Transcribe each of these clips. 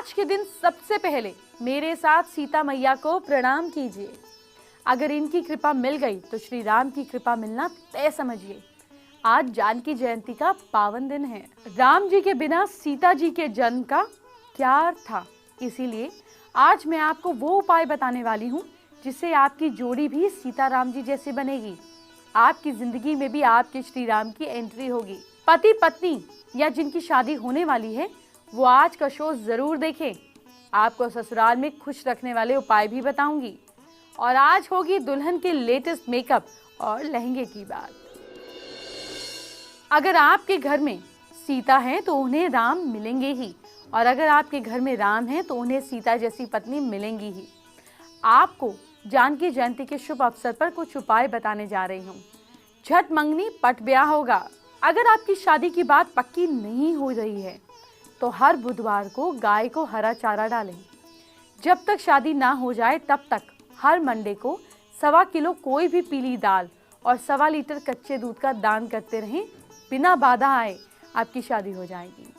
आज के दिन सबसे पहले मेरे साथ सीता मैया को प्रणाम कीजिए। अगर इनकी कृपा मिल गई तो श्री राम की कृपा मिलना तय समझिए। आज जानकी जयंती का पावन दिन है। राम जी के बिना सीता जी के जन्म का क्या अर्थ था, इसीलिए आज मैं आपको वो उपाय बताने वाली हूँ जिससे आपकी जोड़ी भी सीता राम जी जैसी बनेगी। आपकी जिंदगी में भी आपके श्री राम की एंट्री होगी। पति पत्नी या जिनकी शादी होने वाली है वो आज का शो जरूर देखें। आपको ससुराल में खुश रखने वाले उपाय भी बताऊंगी। और आज होगी दुल्हन के लेटेस्ट मेकअप और लहंगे की बात। अगर आपके घर में सीता है तो उन्हें राम मिलेंगे ही, और अगर आपके घर में राम है तो उन्हें सीता जैसी पत्नी मिलेंगी ही। आपको जानकी जयंती के शुभ अवसर पर कुछ उपाय बताने जा रही हूँ। झट मंगनी पट ब्याह होगा। अगर आपकी शादी की बात पक्की नहीं हो रही है तो हर बुधवार को गाय को हरा चारा डालें। जब तक शादी ना हो जाए तब तक हर मंडे को 1.25 किलो कोई भी पीली दाल और 1.25 लीटर कच्चे दूध का दान करते रहें। बिना बाधा आए आपकी शादी हो जाएगी।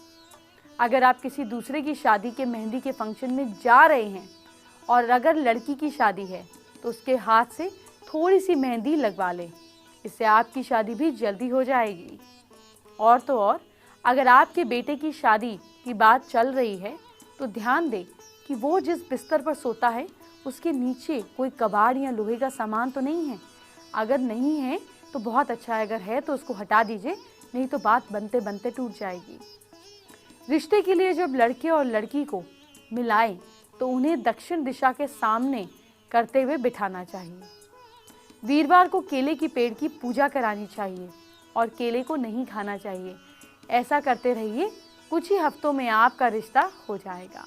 अगर आप किसी दूसरे की शादी के मेहंदी के फंक्शन में जा रहे हैं और अगर लड़की की शादी है तो उसके हाथ से थोड़ी सी मेहंदी लगवा लें। इससे आपकी शादी भी जल्दी हो जाएगी। और तो और अगर आपके बेटे की शादी की बात चल रही है तो ध्यान दें कि वो जिस बिस्तर पर सोता है उसके नीचे कोई कबाड़ या लोहे का सामान तो नहीं है। अगर नहीं है तो बहुत अच्छा है, अगर है तो उसको हटा दीजिए, नहीं तो बात बनते बनते टूट जाएगी। रिश्ते के लिए जब लड़के और लड़की को मिलाएं तो उन्हें दक्षिण दिशा के सामने करते हुए बिठाना चाहिए। वीरवार को केले की पेड़ की पूजा करानी चाहिए और केले को नहीं खाना चाहिए। ऐसा करते रहिए, कुछ ही हफ्तों में आपका रिश्ता हो जाएगा।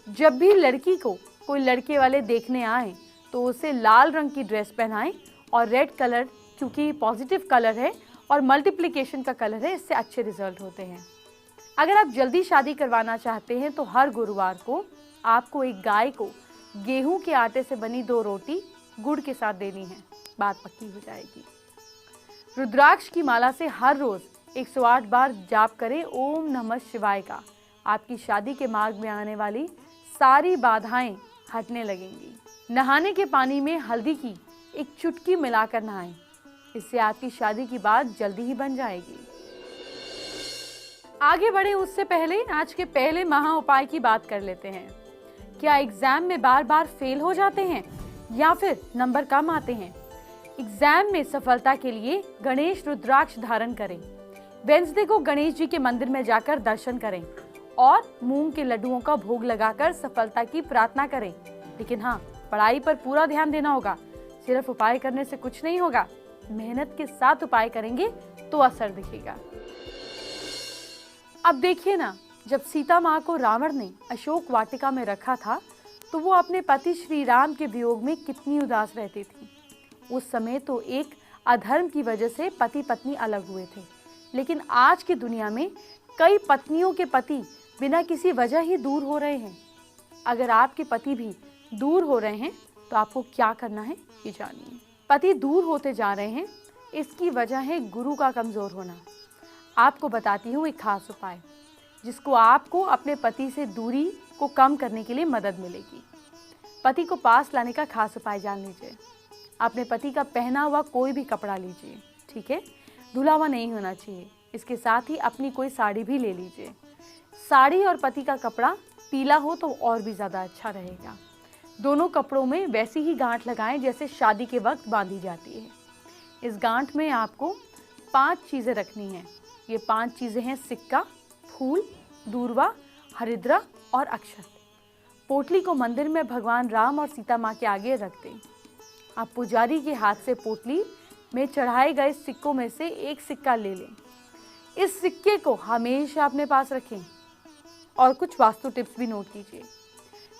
जब भी लड़की को कोई लड़के वाले देखने आए तो उसे लाल रंग की ड्रेस पहनाएं और रेड कलर, क्योंकि पॉजिटिव कलर है और मल्टीप्लिकेशन का कलर है, इससे अच्छे रिजल्ट होते हैं। अगर आप जल्दी शादी करवाना चाहते हैं तो हर गुरुवार को आपको एक गाय को गेहूं के आटे से बनी 2 रोटी गुड़ के साथ देनी है। बात पक्की हो जाएगी। रुद्राक्ष की माला से हर रोज 108 बार जाप करें ओम नमः शिवाय का। आपकी शादी के मार्ग में आने वाली सारी बाधाएं हटने लगेंगी। नहाने के पानी में हल्दी की एक चुटकी मिलाकर नहाएं। इससे आपकी शादी की बात जल्दी ही बन जाएगी। आगे बढ़े उससे पहले आज के पहले महा उपाय की बात कर लेते हैं। क्या एग्जाम में बार बार फेल हो जाते हैं या फिर नंबर कम आते हैं? एग्जाम में सफलता के लिए गणेश रुद्राक्ष धारण करें। वेडनेसडे को गणेश जी के मंदिर में जाकर दर्शन करें और मूंग के लड्डुओं का भोग लगाकर सफलता की प्रार्थना करें। लेकिन हाँ, पढ़ाई पर पूरा ध्यान देना होगा। सिर्फ उपाय करने से कुछ नहीं होगा, मेहनत के साथ उपाय करेंगे तो असर दिखेगा। अब देखिए ना, जब सीता माँ को रावण ने अशोक वाटिका में रखा था तो वो अपने पति श्री राम के वियोग में कितनी उदास रहती थी। उस समय तो एक अधर्म की वजह से पति पत्नी अलग हुए थे, लेकिन आज की दुनिया में कई पत्नियों के पति बिना किसी वजह ही दूर हो रहे हैं। अगर आपके पति भी दूर हो रहे हैं तो आपको क्या करना है ये जानिए। पति दूर होते जा रहे हैं, इसकी वजह है गुरु का कमजोर होना। आपको बताती हूँ एक खास उपाय जिसको आपको अपने पति से दूरी को कम करने के लिए मदद मिलेगी। पति को पास लाने का खास उपाय जान लीजिए। अपने पति का पहना हुआ कोई भी कपड़ा लीजिए, ठीक है, धुला हुआ नहीं होना चाहिए। इसके साथ ही अपनी कोई साड़ी भी ले लीजिए। साड़ी और पति का कपड़ा पीला हो तो और भी ज़्यादा अच्छा रहेगा। दोनों कपड़ों में वैसी ही गांठ लगाएं जैसे शादी के वक्त बांधी जाती है। इस गांठ में आपको 5 चीज़ें रखनी हैं। ये 5 चीज़ें हैं सिक्का, फूल, दूर्वा, हरिद्रा और अक्षत। पोटली को मंदिर में भगवान राम और सीता माँ के आगे रख दें। आप पुजारी के हाथ से पोटली में चढ़ाए गए सिक्कों में से एक सिक्का ले लें। इस सिक्के को हमेशा अपने पास रखें और कुछ वास्तु टिप्स भी नोट कीजिए।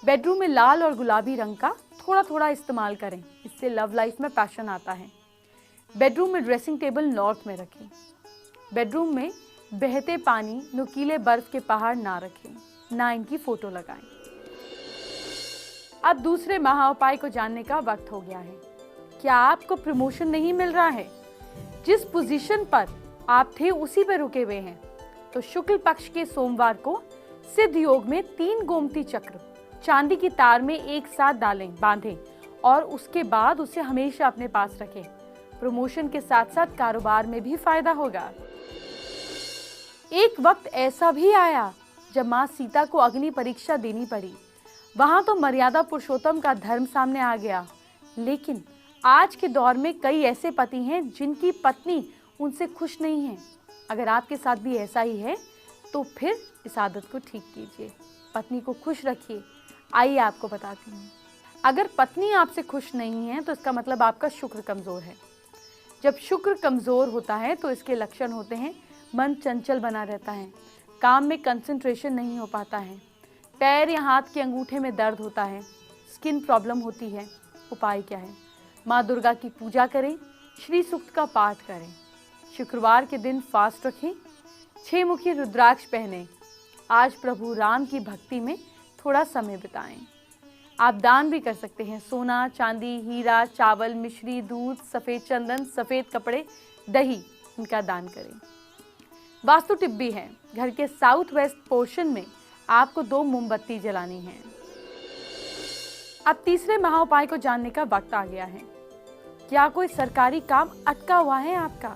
बेडरूम में लाल और गुलाबी रंग का थोड़ा थोड़ा इस्तेमाल करें, इससे लव लाइफ में पैशन आता है। बेडरूम में ड्रेसिंग टेबल नॉर्थ में रखें। बेडरूम में बहते पानी, नुकीले बर्फ के पहाड़ ना रखें, ना इनकी फोटो लगाएं। अब दूसरे महा उपाय को जानने का वक्त हो गया है। क्या आपको प्रमोशन नहीं मिल रहा है? जिस पोजीशन पर आप थे उसी पर रुके हुए हैं तो शुक्ल पक्ष के सोमवार को सिद्ध योग में 3 गोमती चक्र चांदी की तार में एक साथ बांधें और उसके बाद उसे हमेशा अपने पास रखें। प्रमोशन के साथ साथ कारोबार में भी फायदा होगा। एक वक्त ऐसा भी आया जब मां सीता को अग्नि परीक्षा देनी पड़ी। वहां तो मर्यादा पुरुषोत्तम का धर्म सामने आ गया, लेकिन आज के दौर में कई ऐसे पति हैं जिनकी पत्नी उनसे खुश नहीं है। अगर आपके साथ भी ऐसा ही है तो फिर इस आदत को ठीक कीजिए, पत्नी को खुश रखिए। आइए आपको बताती हूँ। अगर पत्नी आपसे खुश नहीं है तो इसका मतलब आपका शुक्र कमजोर है। जब शुक्र कमजोर होता है तो इसके लक्षण होते हैं, मन चंचल बना रहता है, काम में कंसंट्रेशन नहीं हो पाता है, पैर या हाथ के अंगूठे में दर्द होता है, स्किन प्रॉब्लम होती है। उपाय क्या है? माँ दुर्गा की पूजा करें, श्री सूक्त का पाठ करें, शुक्रवार के दिन फास्ट रखें, 6 मुखी रुद्राक्ष पहनें। आज प्रभु राम की भक्ति में थोड़ा समय बिताएं। आप दान भी कर सकते हैं। सोना, चांदी, हीरा, चावल, मिश्री, दूध, सफ़ेद चंदन, सफ़ेद कपड़े, दही, इनका दान करें। वास्तु टिप भी है। घर के साउथ वेस्ट पोर्शन में आपको 2 मोमबत्ती जलानी है। अब तीसरे महाउपाय को जानने का वक्त आ गया है। क्या कोई सरकारी काम अटका हुआ है आपका?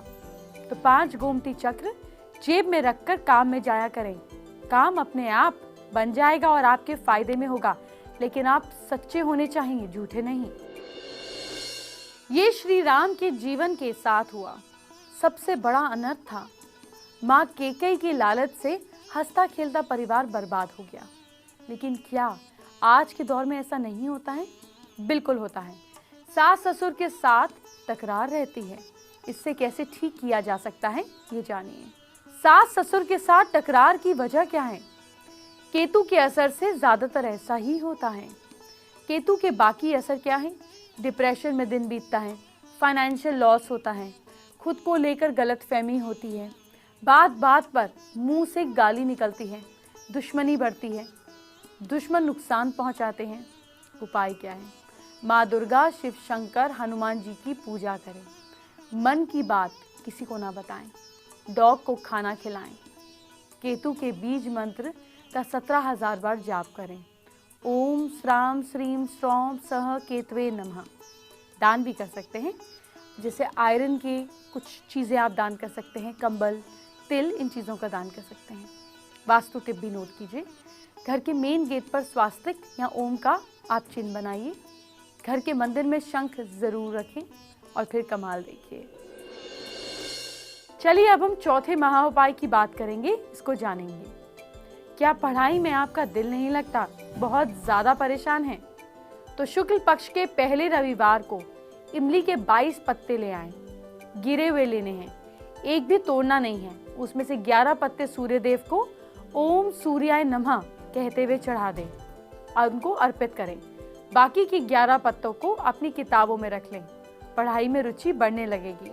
तो 5 गोमती चक्र जेब में रखकर काम में जाया करें। काम अपने आप बन जाएगा और आपके फायदे में होगा, लेकिन आप सच्चे होने चाहिए, झूठे नहीं। ये श्री राम के जीवन के साथ हुआ सबसे बड़ा अनर्थ था। माँ कैकेयी की लालच से हंसता खेलता परिवार बर्बाद हो गया। लेकिन क्या आज के दौर में ऐसा नहीं होता है? बिल्कुल होता है। सास ससुर के साथ तकरार रहती है। इससे कैसे ठीक किया जा सकता है, ये जानिए। सास ससुर के साथ टकरार की वजह क्या है? केतु के असर से ज्यादातर ऐसा ही होता है। केतु के बाकी असर क्या है? डिप्रेशन में दिन बीतता है, फाइनेंशियल लॉस होता है, खुद को लेकर गलतफहमी होती है, बात बात पर मुंह से गाली निकलती है, दुश्मनी बढ़ती है, दुश्मन नुकसान पहुंचाते हैं। उपाय क्या है? माँ दुर्गा, शिव शंकर, हनुमान जी की पूजा करें। मन की बात किसी को ना बताएं। डॉग को खाना खिलाएं। केतु के बीज मंत्र का 17,000 बार जाप करें। ओम श्राम श्रीम श्रौम सह केतवे नमः। दान भी कर सकते हैं, जैसे आयरन के कुछ चीज़ें आप दान कर सकते हैं, कंबल, तिल, इन चीज़ों का दान कर सकते हैं। वास्तु टिप भी नोट कीजिए। घर के मेन गेट पर स्वास्तिक या ओम का आप चिन्ह बनाइए। घर के मंदिर में शंख जरूर रखें और फिर कमाल देखिए। चलिए अब हम चौथे महाउपाय की बात करेंगे, इसको जानेंगे। क्या पढ़ाई में आपका दिल नहीं लगता, बहुत ज्यादा परेशान हैं? तो शुक्ल पक्ष के पहले रविवार को इमली के 22 पत्ते ले आएं। गिरे हुए लेने हैं, एक भी तोड़ना नहीं है। उसमें से 11 पत्ते सूर्य देव को ओम सूर्याय नमः कहते हुए चढ़ा दें और उनको अर्पित करें। बाकी की 11 पत्तों को अपनी किताबों में रख लें। पढ़ाई में रुचि बढ़ने लगेगी।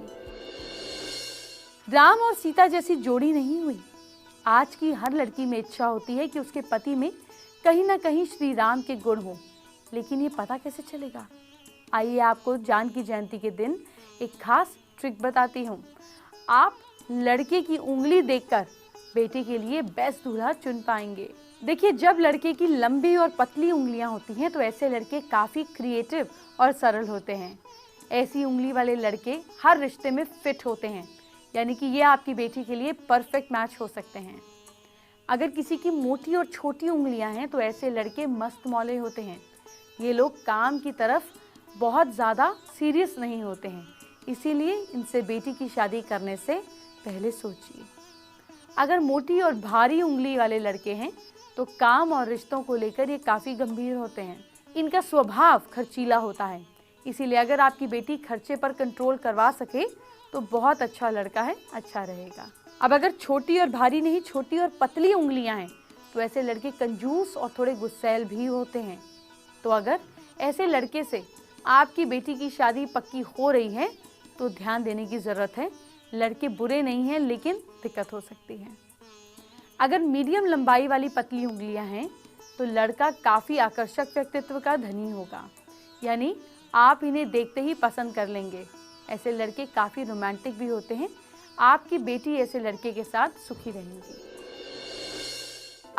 राम और सीता जैसी जोड़ी नहीं हुई। आज की हर लड़की में इच्छा होती है कि उसके पति में कहीं ना कहीं श्री राम के गुण हो, लेकिन ये पता कैसे चलेगा? आइए आपको जानकी जयंती के दिन एक खास ट्रिक बताती हूँ। आप लड़के की उंगली देखकर बेटे के लिए बेस्ट दूल्हा चुन पाएंगे। देखिए, जब लड़के की लंबी और पतली उंगलियां होती हैं तो ऐसे लड़के काफ़ी क्रिएटिव और सरल होते हैं। ऐसी उंगली वाले लड़के हर रिश्ते में फिट होते हैं, यानी कि ये आपकी बेटी के लिए परफेक्ट मैच हो सकते हैं। अगर किसी की मोटी और छोटी उंगलियां हैं तो ऐसे लड़के मस्त मौले होते हैं। ये लोग काम की तरफ बहुत ज़्यादा सीरियस नहीं होते हैं, इसीलिए इनसे बेटी की शादी करने से पहले सोचिए। अगर मोटी और भारी उंगली वाले लड़के हैं तो काम और रिश्तों को लेकर ये काफ़ी गंभीर होते हैं। इनका स्वभाव खर्चीला होता है, इसीलिए अगर आपकी बेटी खर्चे पर कंट्रोल करवा सके तो बहुत अच्छा लड़का है, अच्छा रहेगा। अब अगर छोटी और भारी नहीं, छोटी और पतली उंगलियां हैं तो ऐसे लड़के कंजूस और थोड़े गुस्सैल भी होते हैं। तो अगर ऐसे लड़के से आपकी बेटी की शादी पक्की हो रही है तो ध्यान देने की ज़रूरत है। लड़के बुरे नहीं हैं, लेकिन दिक्कत हो सकती है। अगर मीडियम लंबाई वाली पतली उंगलियां हैं तो लड़का काफ़ी आकर्षक व्यक्तित्व का धनी होगा, यानी आप इन्हें देखते ही पसंद कर लेंगे। ऐसे लड़के काफ़ी रोमांटिक भी होते हैं। आपकी बेटी ऐसे लड़के के साथ सुखी रहेगी।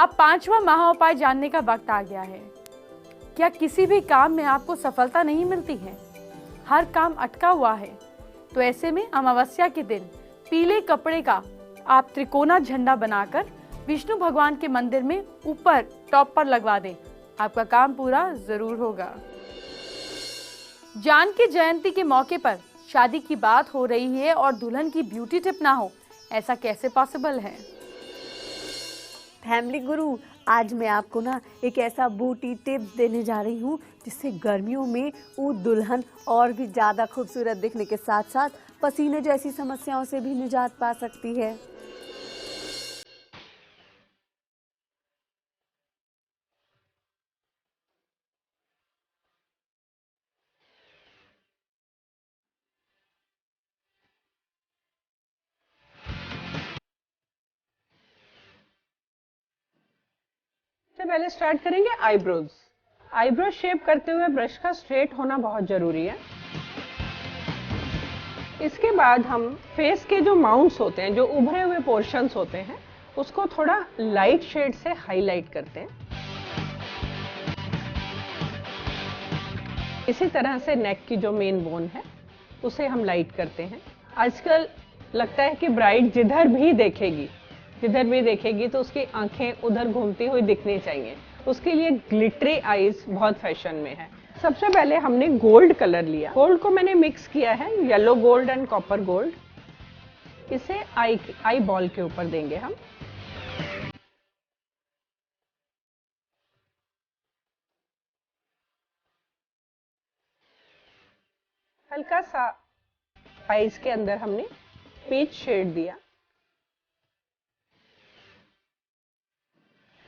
अब 5वां महाउपाय जानने का वक्त आ गया है। क्या किसी भी काम में आपको सफलता नहीं मिलती है? हर काम अटका हुआ है। तो ऐसे में अमावस्या के दिन पीले कपड़े का आप त्रिकोना झंडा बनाकर विष्णु भगवान के मंदिर में ऊपर टॉप पर लगवा दें। आपका काम पूरा जरूर होगा। जानकी जयंती के मौके पर शादी की बात हो रही है और दुल्हन की ब्यूटी टिप ना हो, ऐसा कैसे पॉसिबल है? फैमिली गुरु, आज मैं आपको ना एक ऐसा ब्यूटी टिप्स देने जा रही हूँ जिससे गर्मियों में वो दुल्हन और भी ज़्यादा खूबसूरत दिखने के साथ साथ पसीने जैसी समस्याओं से भी निजात पा सकती है। सबसे पहले स्टार्ट करेंगे आईब्रोज। आईब्रो शेप करते हुए ब्रश का स्ट्रेट होना बहुत जरूरी है। इसके बाद हम फेस के जो माउंट्स होते हैं, जो उभरे हुए पोर्शंस होते हैं, उसको थोड़ा लाइट शेड से हाईलाइट करते हैं। इसी तरह से नेक की जो मेन बोन है उसे हम लाइट करते हैं। आजकल लगता है कि ब्राइड जिधर भी देखेगी तो उसकी आंखें उधर घूमती हुई दिखनी चाहिए। उसके लिए ग्लिटरी आईज बहुत फैशन में है। सबसे पहले हमने गोल्ड कलर लिया। गोल्ड को मैंने मिक्स किया है, yellow gold and copper gold. इसे आई बॉल के ऊपर देंगे हम। हल्का सा आईज के अंदर हमने पीच शेड दिया।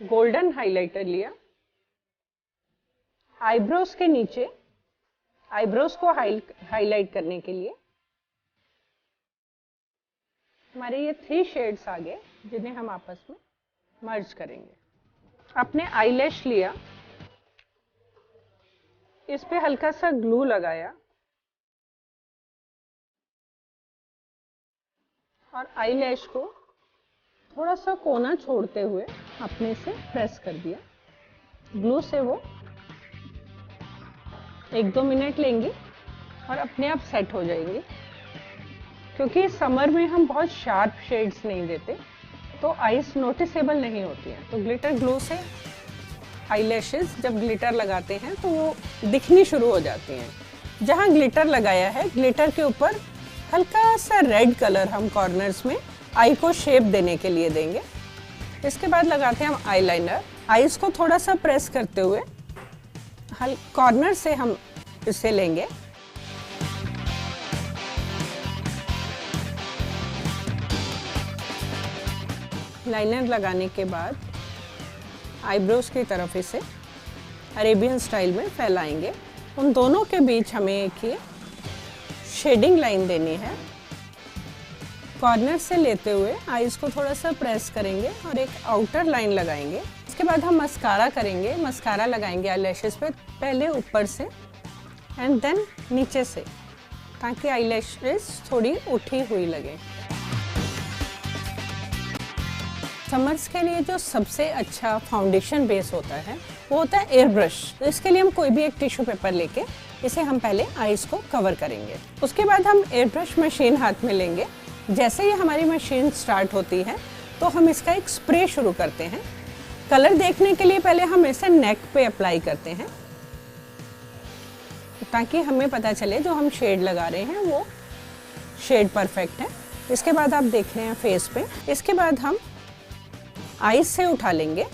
गोल्डन हाइलाइटर लिया। आईब्रोज के नीचे आईब्रोज को हाईलाइट करने के लिए हमारे ये 3 शेड्स आ गए, जिन्हें हम आपस में मर्ज करेंगे। अपने आईलैश लिया, इस पे हल्का सा ग्लू लगाया और आईलैश को थोड़ा सा कोना छोड़ते हुए अपने से प्रेस कर दिया। ग्लू से वो 1-2 मिनट लेंगी और अपने आप सेट हो जाएंगी। क्योंकि समर में हम बहुत शार्प शेड्स नहीं देते तो आईज नोटिसेबल नहीं होती हैं। तो ग्लिटर ग्लू से आईलैशेस जब ग्लिटर लगाते हैं तो वो दिखनी शुरू हो जाती हैं। जहाँ ग्लिटर लगाया है, ग्लिटर के ऊपर हल्का सा रेड कलर हम कॉर्नर्स में आई को शेप देने के लिए देंगे। इसके बाद लगाते हैं हम आईलाइनर। आईज को थोड़ा सा प्रेस करते हुए कॉर्नर से हम इसे लेंगे। लाइनर लगाने के बाद आईब्रोज की तरफ इसे अरेबियन स्टाइल में फैलाएंगे। उन दोनों के बीच हमें एक ये शेडिंग लाइन देनी है। कॉर्नर से लेते हुए आईज को थोड़ा सा प्रेस करेंगे और एक आउटर लाइन लगाएंगे। इसके बाद हम मस्कारा करेंगे। मस्कारा लगाएंगे आईलैशेस पे, पहले ऊपर से एंड देन नीचे से, ताकि आईलैशेस थोड़ी उठी हुई लगे। समर्स के लिए जो सबसे अच्छा फाउंडेशन बेस होता है वो होता है एयर ब्रश। तो इसके लिए हम कोई भी एक टिश्यू पेपर लेके इसे हम पहले आईज को कवर करेंगे। उसके बाद हम एयर ब्रश मशीन हाथ में लेंगे। जैसे ही हमारी मशीन स्टार्ट होती है तो हम इसका एक स्प्रे शुरू करते हैं। कलर देखने के लिए पहले हम इसे नेक पे अप्लाई करते हैं, ताकि हमें पता चले जो हम शेड लगा रहे हैं वो शेड परफेक्ट है। इसके बाद आप देख रहे हैं फेस पे। इसके बाद हम आईज से उठा लेंगे।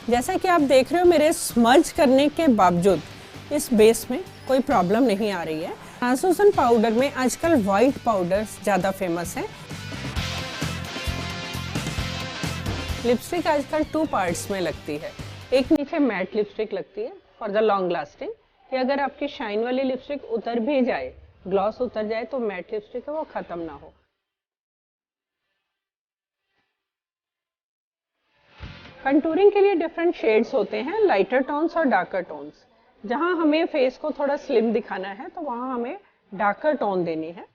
जैसा कि आप देख रहे हो, मेरे स्मर्ज करने के बावजूद इस बेस में कोई प्रॉब्लम नहीं आ रही है। ट्रांसलूसेंट पाउडर में आजकल वाइट पाउडर्स ज़्यादा फेमस हैं। लिपस्टिक आजकल 2 पार्ट्स में लगती है। एक नीचे मैट लिपस्टिक लगती है फॉर द लॉन्ग लास्टिंग, कि अगर आपकी शाइन वाली लिपस्टिक उतर भी जाए, ग्लॉस उतर जाए, तो मैट लिपस्टिक है वो खत्म ना हो। कंटूरिंग के लिए डिफरेंट शेड्स होते हैं, लाइटर टोन्स और डार्कर टोन्स। जहां हमें फेस को थोड़ा स्लिम दिखाना है तो वहां हमें डार्कर टोन देनी है।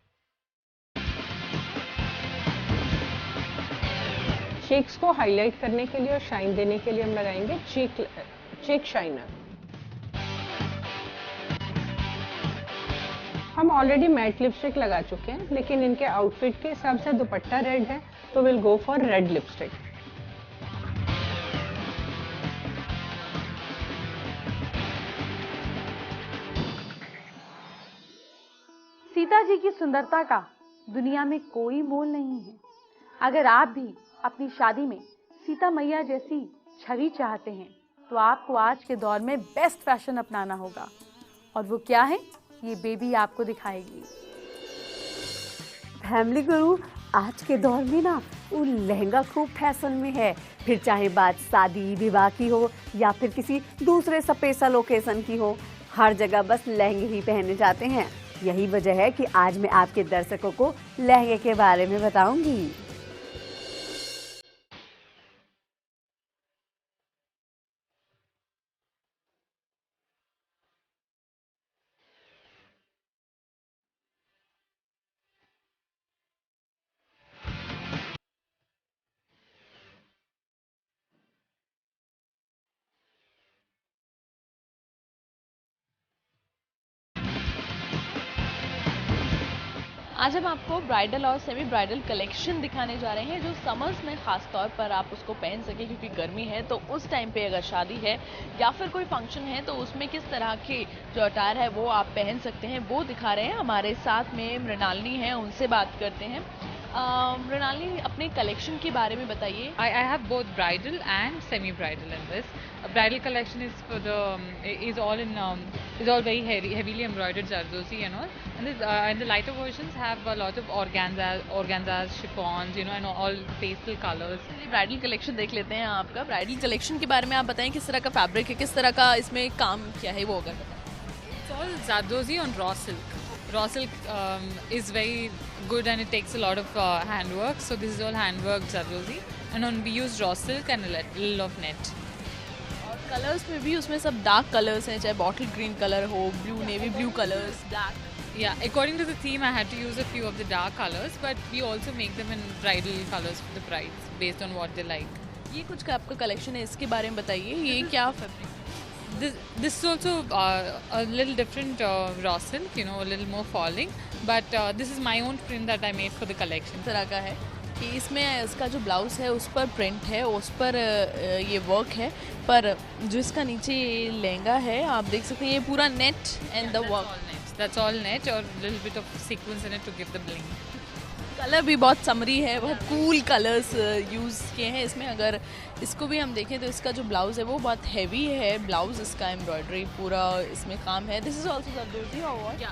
चेक्स को हाईलाइट करने के लिए और शाइन देने के लिए हम लगाएंगे चेक शाइनर। हम ऑलरेडी मैट लिपस्टिक लगा चुके हैं, लेकिन इनके आउटफिट के हिसाब से दुपट्टा रेड है तो will go for red lipstick. Sita ji की सुंदरता का दुनिया में कोई मोल नहीं है। अगर आप भी अपनी शादी में सीता मैया जैसी छवि चाहते हैं तो आपको आज के दौर में बेस्ट फैशन अपनाना होगा, और वो क्या है ये बेबी आपको दिखाएगी। फैमिली गुरु, आज के दौर में ना वो लहंगा खूब फैशन में है, फिर चाहे बात शादी विवाह की हो या फिर किसी दूसरे स्पेशल ओकेजन की हो, हर जगह बस लहंगे ही पहने जाते हैं। यही वजह है कि आज मैं आपके दर्शकों को लहंगे के बारे में बताऊंगी। आज हम आपको ब्राइडल और सेमी ब्राइडल कलेक्शन दिखाने जा रहे हैं जो समर्स में खास तौर पर आप उसको पहन सके, क्योंकि गर्मी है तो उस टाइम पे अगर शादी है या फिर कोई फंक्शन है तो उसमें किस तरह के जो अटायर है वो आप पहन सकते हैं, वो दिखा रहे हैं। हमारे साथ में मृणालिनी है, उनसे बात करते हैं। मृणालिनी, अपने कलेक्शन के बारे में बताइए। I have both bridal and semi-bridal in this. A bridal collection is for the is all very heavily embroidered zardozi and all. And the lighter versions have a lot of organzas, chiffons, and all pastel colors. Bridal collection देख लेते हैं आपका। Bridal collection के बारे में आप बताएं, किस तरह का फैब्रिक है, किस तरह का इसमें काम क्या है, वो अगर बताएं। It's all zardozi on raw silk. Raw silk is very good and it takes a lot of handwork. So this is all handwork zardozi, and we use raw silk and a little of net. और colours में भी उसमें सब dark colours हैं, चाहे bottle green colour हो, blue navy blue colours, black. Yeah, according to the theme, I had to use a few of the dark colors, but we also make them in bridal colors for the brides based on what they like. ये कुछ का आपका collection है, इसके बारे में बताइए, ये क्या fabric? This is also a little different raw silk, a little more falling, but this is my own print that I made for the collection. इस तरह का है कि इसमें इसका जो ब्लाउज है उस पर प्रिंट है, उस पर ये वर्क है, पर जो इसका नीचे ये लहंगा है आप देख सकते हैं ये पूरा net and the work. That's all net or a little bit of sequins in it to give the bling. Colour भी बहुत समरी है, बहुत कूल कलर्स यूज़ किए हैं इसमें। अगर इसको भी हम देखें तो इसका जो ब्लाउज़ है वो बहुत हैवी है, ब्लाउज़ इसका एम्ब्रॉयडरी पूरा इसमें काम है। दिस इज़ ऑल्सो जरदोजी और व्हाट?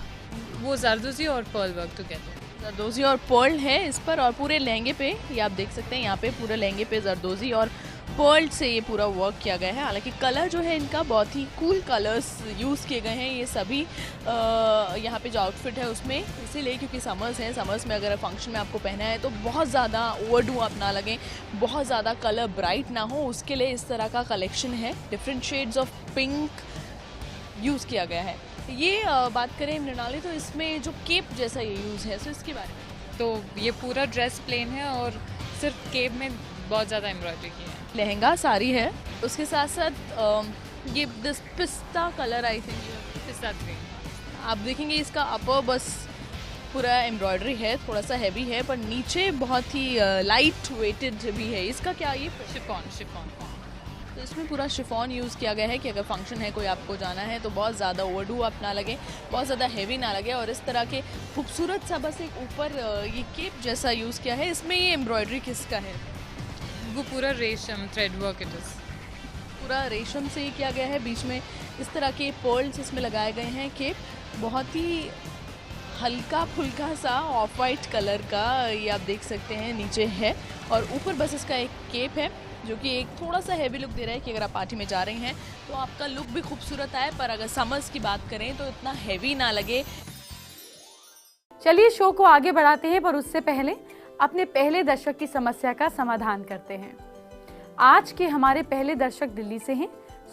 वो जरदोजी और पर्ल वर्क टुगेदर। जरदोजी और पर्ल है इस पर, और पूरे लहंगे पे ये आप देख सकते हैं, यहाँ पे पूरे लहंगे पे जरदोजी और पर्ल से ये पूरा वर्क किया गया है। हालांकि कलर जो है इनका बहुत ही कूल कलर्स यूज़ किए गए हैं। ये सभी यहाँ पे जो आउटफिट है उसमें इसीलिए क्योंकि समर्स हैं, समर्स में अगर फंक्शन में आपको पहना है तो बहुत ज़्यादा ओवरडू आप ना लगें, बहुत ज़्यादा कलर ब्राइट ना हो, उसके लिए इस तरह का कलेक्शन है। Different shades of pink use किया गया है। ये बात करें मृणाली तो इसमें जो केप जैसा ये यूज़ है, तो इसके बारे में। तो ये पूरा ड्रेस प्लेन है और सिर्फ केप में बहुत ज़्यादा एम्ब्रॉयडरी की है। लहंगा साड़ी है, उसके साथ साथ ये दिस पिस्ता कलर आई थिंक पिस्ता ग्रीन। आप देखेंगे इसका अपर बस पूरा एम्ब्रॉयडरी है, थोड़ा सा हैवी है, पर नीचे बहुत ही लाइट वेटेड भी है। इसका क्या ये शिफॉन। तो इसमें पूरा शिफॉन यूज़ किया गया है कि अगर फंक्शन है कोई आपको जाना है तो बहुत ज़्यादा ओवरडू आप ना लगे, बहुत ज़्यादा हैवी ना लगे, और इस तरह के खूबसूरत सा बस एक ऊपर ये केप जैसा यूज़ किया है। इसमें ये एम्ब्रॉयडरी किसका है? वो पूरा रेशम थ्रेड वर्क इट इज़, पूरा रेशम से ही किया गया है। बीच में इस तरह के पर्ल्स इसमें लगाए गए हैं। केप बहुत ही हल्का फुल्का सा ऑफ वाइट कलर का ये आप देख सकते हैं नीचे है, और ऊपर बस इसका एक केप है जो कि एक थोड़ा सा हैवी लुक दे रहा है कि अगर आप पार्टी में जा रही हैं तो आपका लुक भी खूबसूरत आए, पर अगर समर्स की बात करें तो इतना हैवी ना लगे। चलिए शो को आगे बढ़ाते हैं, पर उससे पहले अपने पहले दर्शक की समस्या का समाधान करते हैं। आज के हमारे पहले दर्शक दिल्ली से हैं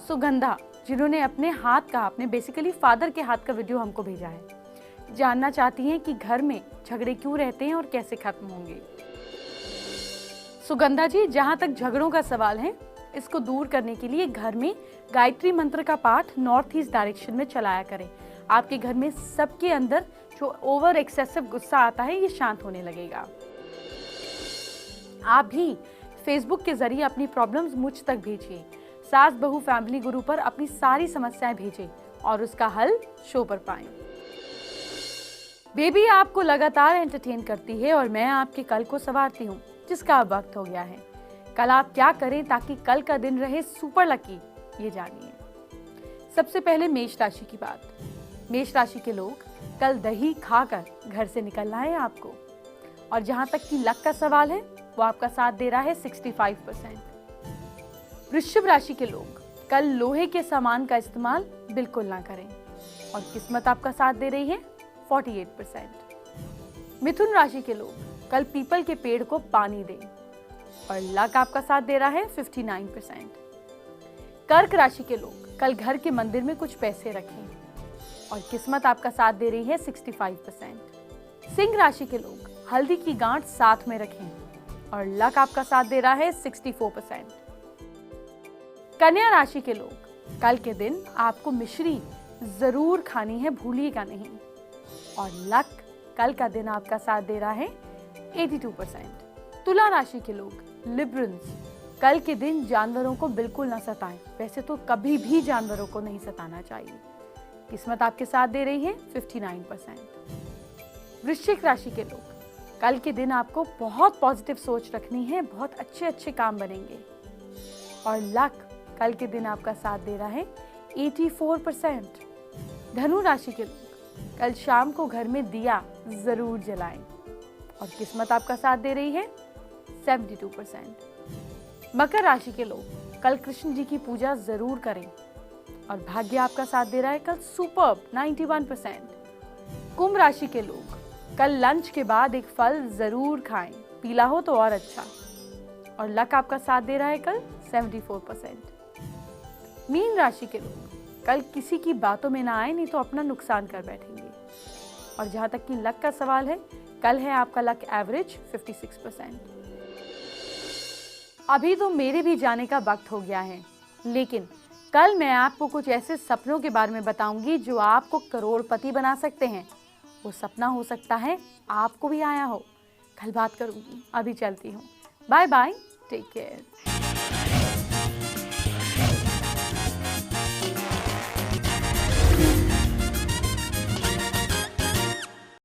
सुगंधा, जिन्होंने अपने बेसिकली फादर के हाथ का वीडियो हमको भेजा है। जानना चाहती हैं कि घर में झगड़े क्यों रहते हैं और कैसे खत्म होंगे। सुगंधा जी, जहाँ तक झगड़ों का सवाल है, इसको दूर करने के लिए घर में गायत्री मंत्र का पाठ नॉर्थ ईस्ट डायरेक्शन में चलाया करें। आपके घर में सबके अंदर जो ओवर एक्सेसिव गुस्सा आता है ये शांत होने लगेगा। आप भी फेसबुक के जरिए अपनी प्रॉब्लम्स मुझ तक भेजिए। सास बहू फैमिली गुरु पर अपनी सारी समस्याएं भेजें और उसका हल शो पर पाएं। बेबी आपको लगातार एंटरटेन करती है और मैं आपके कल को संवारती हूँ, जिसका अब वक्त हो गया है। कल आप क्या करें ताकि कल का दिन रहे सुपर लकी, ये जानिए। सबसे पहले मेष राशि की बात। मेष राशि के लोग कल दही खाकर घर से निकलना है आपको। और जहां तक कि लक का सवाल है, वो आपका साथ दे रहा है 65%। वृश्चिक राशि के लोग कल लोहे के सामान का इस्तेमाल बिल्कुल ना करें और किस्मत आपका साथ दे रही है 48%। मिथुन राशि के लोग कल पीपल के पेड़ को पानी दें और लक आपका साथ दे रहा है 59%। कर्क राशि के लोग कल घर के मंदिर में कुछ पैसे रखें और किस्मत आपका साथ दे रही है 65%। सिंह राशि के लोग हल्दी की गांठ साथ में रखें और लक आपका साथ दे रहा है 64%। कन्या राशि के लोग कल के दिन आपको मिश्री जरूर खानी है, भूलिएगा नहीं। और लक कल का दिन आपका साथ दे रहा है 82%। तुला राशि के लोग लिबरल्स कल के दिन जानवरों को बिल्कुल ना सताएं। वैसे तो कभी भी जानवरों को नहीं सताना चाहिए। किस्मत आपके साथ दे रही है 59%। वृश्चिक राशि के लोग कल के दिन आपको बहुत पॉजिटिव सोच रखनी है, बहुत अच्छे अच्छे काम बनेंगे। और लक कल के दिन आपका साथ दे रहा है 84%। धनु राशि के लोग कल शाम को घर में दिया जरूर जलाएं और किस्मत आपका साथ दे रही है 72%। मकर राशि के लोग कल कृष्ण जी की पूजा जरूर करें और भाग्य आपका साथ दे रहा है कल सुपर्ब 91%। कुंभ राशि के लोग कल लंच के बाद एक फल जरूर खाएं, पीला हो तो और अच्छा। और लक आपका साथ दे रहा है कल 74%। मीन राशि के लोग कल किसी की बातों में ना आए, नहीं तो अपना नुकसान कर बैठेंगे। और जहां तक कि लक का सवाल है, कल है आपका लक एवरेज 56%। अभी तो मेरे भी जाने का वक्त हो गया है, लेकिन कल मैं आपको कुछ ऐसे सपनों के बारे में बताऊंगी जो आपको करोड़पति बना सकते हैं। वो सपना हो सकता है आपको भी आया हो। कल बात करूंगी, अभी चलती हूँ। Bye bye, take care.